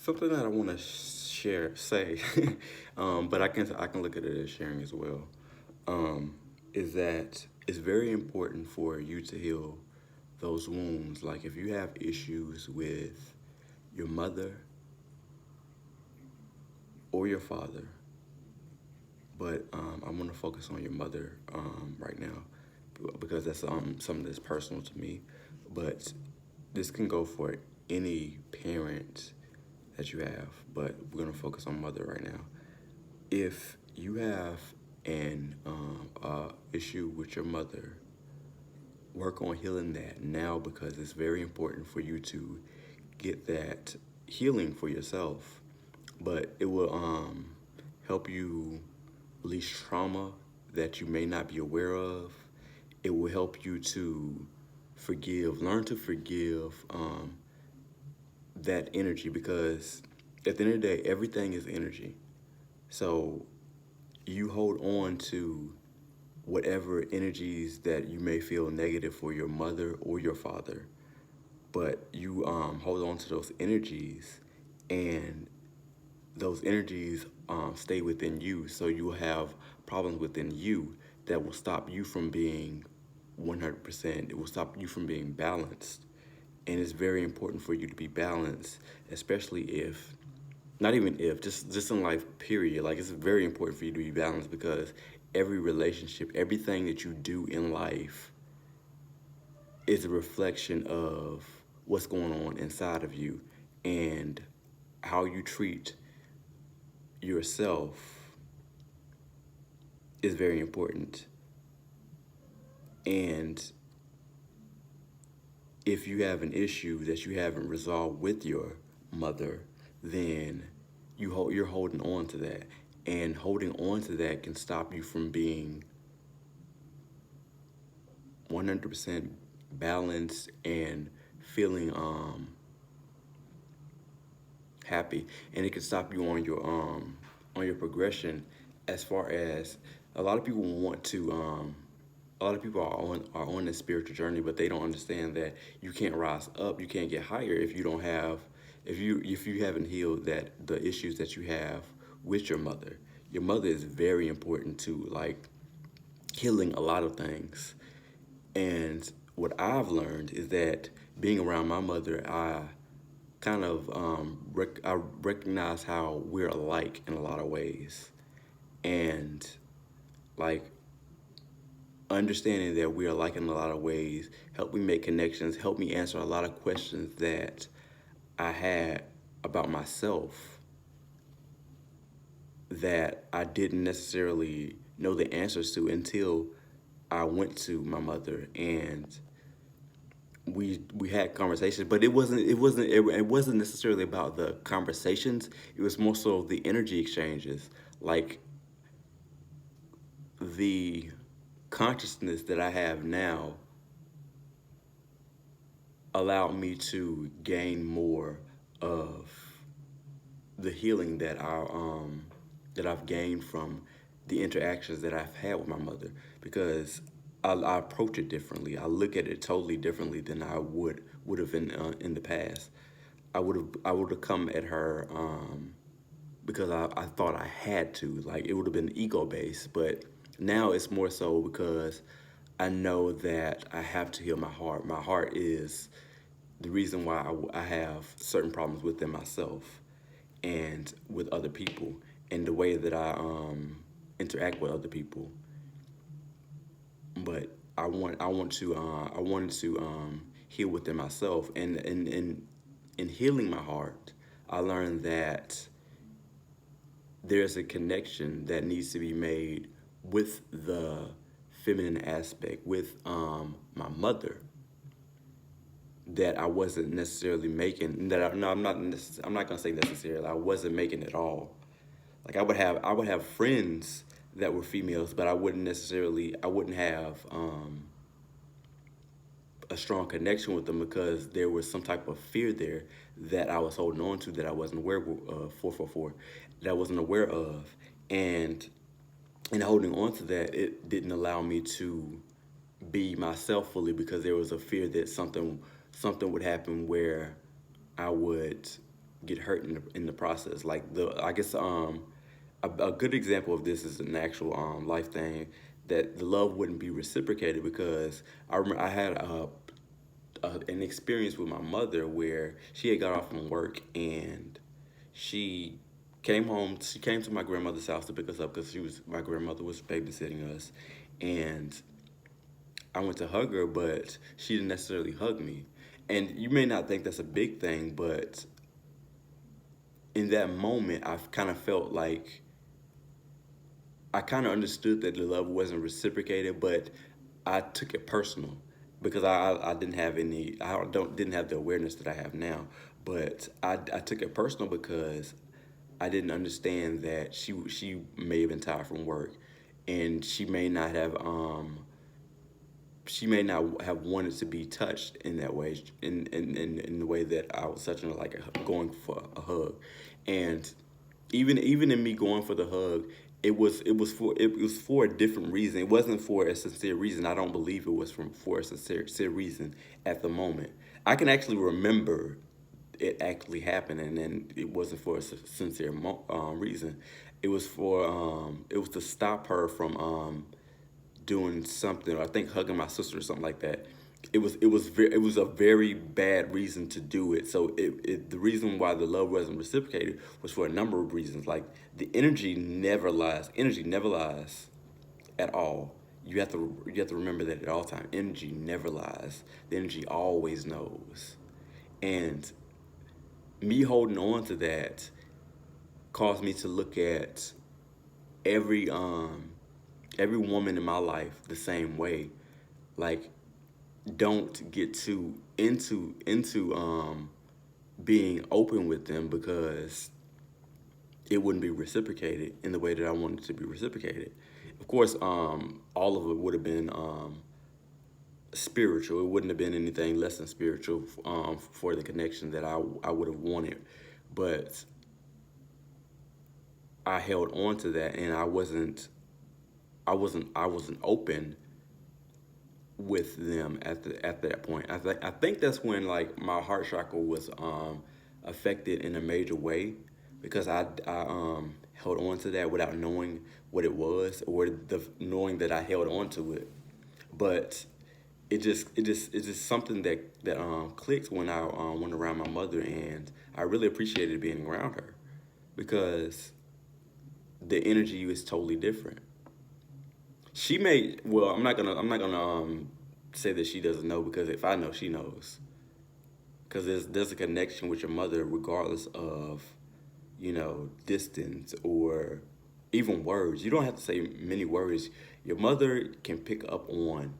Something that I want to say, but I can look at it as sharing as well. Is that it's very important for you to heal those wounds. Like if you have issues with your mother or your father, but I want to focus on your mother right now because that's something that's personal to me. But this can go for any parent that you have, but we're gonna focus on mother right now. If you have an issue with your mother, work on healing that now because it's very important for you to get that healing for yourself. But it will help you release trauma that you may not be aware of. It will help you to learn to forgive that energy because at the end of the day, everything is energy. So you hold on to whatever energies that you may feel negative for your mother or your father, but you hold on to those energies, and those energies stay within you. So you will have problems within you that will stop you from being 100%. It will stop you from being balanced. And it's very important for you to be balanced, especially if not even if just in life period, like it's very important for you to be balanced because every relationship, everything that you do in life is a reflection of what's going on inside of you, and how you treat yourself is very important. And if you have an issue that you haven't resolved with your mother, then you're holding on to that, and holding on to that can stop you from being 100% balanced and feeling happy, and it can stop you on your progression. As far as a lot of people want to a lot of people are on this spiritual journey, but they don't understand that you can't rise up, you can't get higher if you don't have if you haven't healed that the issues that you have with your mother. Your mother is very important to like healing a lot of things. And what I've learned is that being around my mother, I kind of I recognize how we're alike in a lot of ways, and like understanding that we are alike in a lot of ways helped me make connections, helped me answer a lot of questions that I had about myself that I didn't necessarily know the answers to until I went to my mother, and we had conversations, but it wasn't necessarily about the conversations. It was more so the energy exchanges, like the consciousness that I have now allowed me to gain more of the healing that I've gained from the interactions that I've had with my mother, because I approach it differently. I look at it totally differently than I would have in the past. I would have come at her because I thought I had to. Like it would have been ego based, but now it's more so because I know that I have to heal my heart. My heart is the reason why I have certain problems within myself and with other people, and the way that I interact with other people. But I wanted to heal within myself, and in healing my heart, I learned that there's a connection that needs to be made with the feminine aspect, with my mother, that I wasn't necessarily making. That I, no, I'm not. I'm not gonna say necessarily. I wasn't making at all. Like I would have friends that were females, but I wouldn't have a strong connection with them because there was some type of fear there that I was holding on to that I wasn't aware of, 444, that I wasn't aware of, and in holding on to that, it didn't allow me to be myself fully because there was a fear that something would happen where I would. get hurt in the process. Like I guess a good example of this is an actual life thing, that the love wouldn't be reciprocated, because I remember I had an experience with my mother where she had got off from work, and she came home. She came to my grandmother's house to pick us up because my grandmother was babysitting us, and I went to hug her, but she didn't necessarily hug me. And you may not think that's a big thing, but in that moment, I kind of felt like I kind of understood that the love wasn't reciprocated, but I took it personal because I didn't have any, I don't didn't have the awareness that I have now. But I took it personal because I didn't understand that she may have been tired from work, and she may not have wanted to be touched in that way, in the way that I was touching her, like going for a hug. And even in me going for the hug, it was for a different reason. It wasn't for a sincere reason. I don't believe it was for a sincere reason at the moment. I can actually remember it actually happened, and then it wasn't for a sincere reason. It was to stop her from doing something, or I think hugging my sister or something like that. It was a very bad reason to do it. So the reason why the love wasn't reciprocated was for a number of reasons. Like, the energy never lies. Energy never lies at all. You have to remember that at all times. Energy never lies. The energy always knows. And me holding on to that caused me to look at every every woman in my life the same way. Like, don't get too into being open with them, because it wouldn't be reciprocated in the way that I wanted to be reciprocated. Of course, all of it would have been spiritual. It wouldn't have been anything less than spiritual for the connection that I would have wanted. But I held on to that, and I wasn't open with them at that point. I think that's when, like, my heart chakra was affected in a major way, because I held on to that without knowing what it was, or knowing that I held on to it. But it's just something that clicked when I went around my mother, and I really appreciated being around her, because the energy is totally different. She may, well, I'm not gonna say that she doesn't know, because if I know, she knows. Because there's a connection with your mother regardless of, distance, or even words. You don't have to say many words. Your mother can pick up on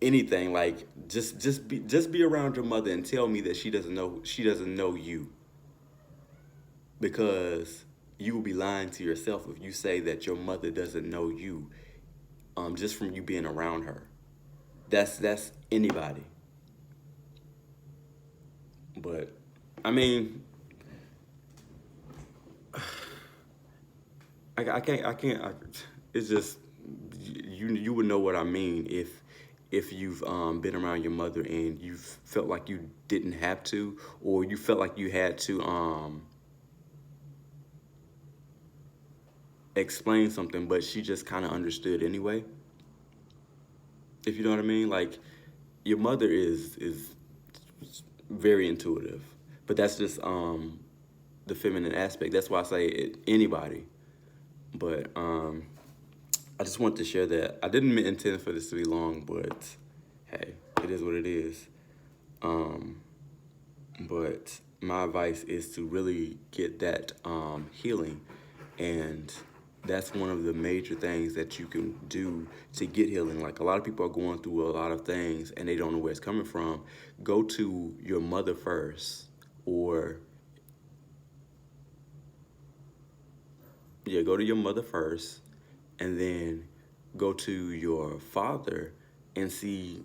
anything. Like, just be around your mother and tell me that she doesn't know you, because you will be lying to yourself if you say that your mother doesn't know you, just from you being around her. That's anybody. But I mean, it's just, you would know what I mean if you've been around your mother and you felt like you didn't have to, or you felt like you had to explain something, but she just kind of understood anyway. If you know what I mean, like, your mother is very intuitive, but that's just the feminine aspect. That's why I say anybody. But I just want to share that. I didn't intend for this to be long, but hey, it is what it is. Um, but my advice is to really get that healing, and that's one of the major things that you can do to get healing. Like, a lot of people are going through a lot of things and they don't know where it's coming from. Go to your mother first, or yeah, go to your mother first, and then go to your father and see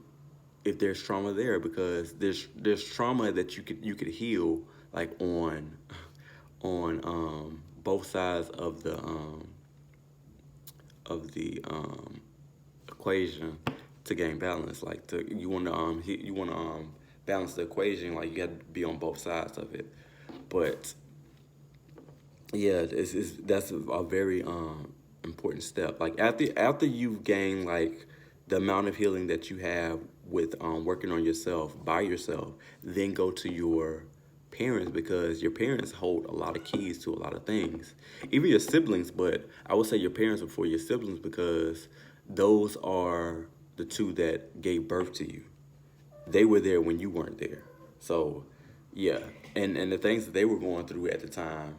if there's trauma there, because there's trauma that you could heal, like, on both sides of the equation, to gain balance. Like, you want to balance the equation. Like, you got to be on both sides of it. But yeah, that's a very important step. Like, after you've gained like the amount of healing that you have with working on yourself by yourself, then go to your parents, because your parents hold a lot of keys to a lot of things, even your siblings. But I would say your parents before your siblings, because those are the two that gave birth to you. They were there when you weren't there. So yeah, and the things that they were going through at the time,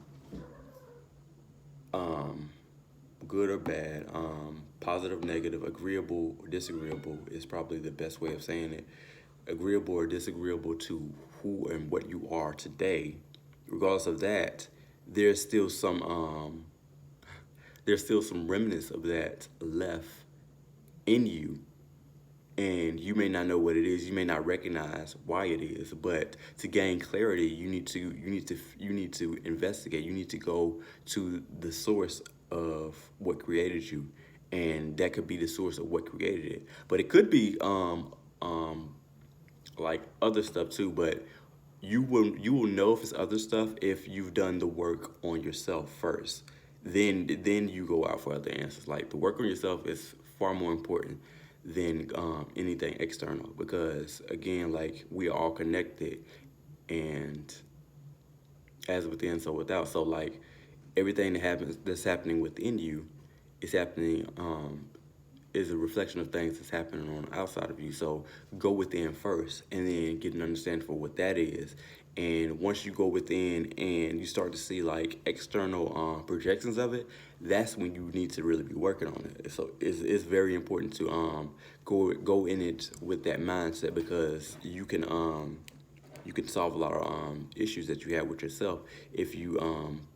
good or bad, positive, negative, agreeable or disagreeable is probably the best way of saying it. Agreeable or disagreeable to who and what you are today, regardless of that, there's still some there's still some remnants of that left in you, and you may not know what it is, you may not recognize why it is, but to gain clarity, you need to investigate, you need to go to the source of what created you, and that could be the source of what created it. But it could be like other stuff too, but you will know if it's other stuff if you've done the work on yourself first. Then you go out for other answers. Like, the work on yourself is far more important than anything external, because again, like, we are all connected, and as within, so without. So like, everything that's happening within you is happening is a reflection of things that's happening on the outside of you. So go within first, and then get an understanding for what that is. And once you go within and you start to see like external projections of it, that's when you need to really be working on it. So it's very important to go in it with that mindset, because you can solve a lot of issues that you have with yourself if you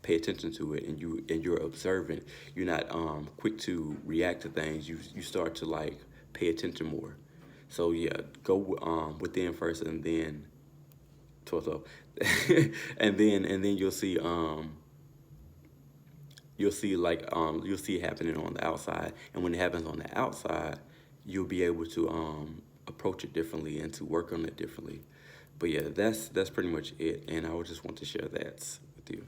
pay attention to it, and you're observant. You're not quick to react to things. You start to like pay attention more. So yeah, go within first, and then torso, and then you'll see like you'll see it happening on the outside, and when it happens on the outside, you'll be able to approach it differently and to work on it differently. But yeah, that's pretty much it, and I would just want to share that with you.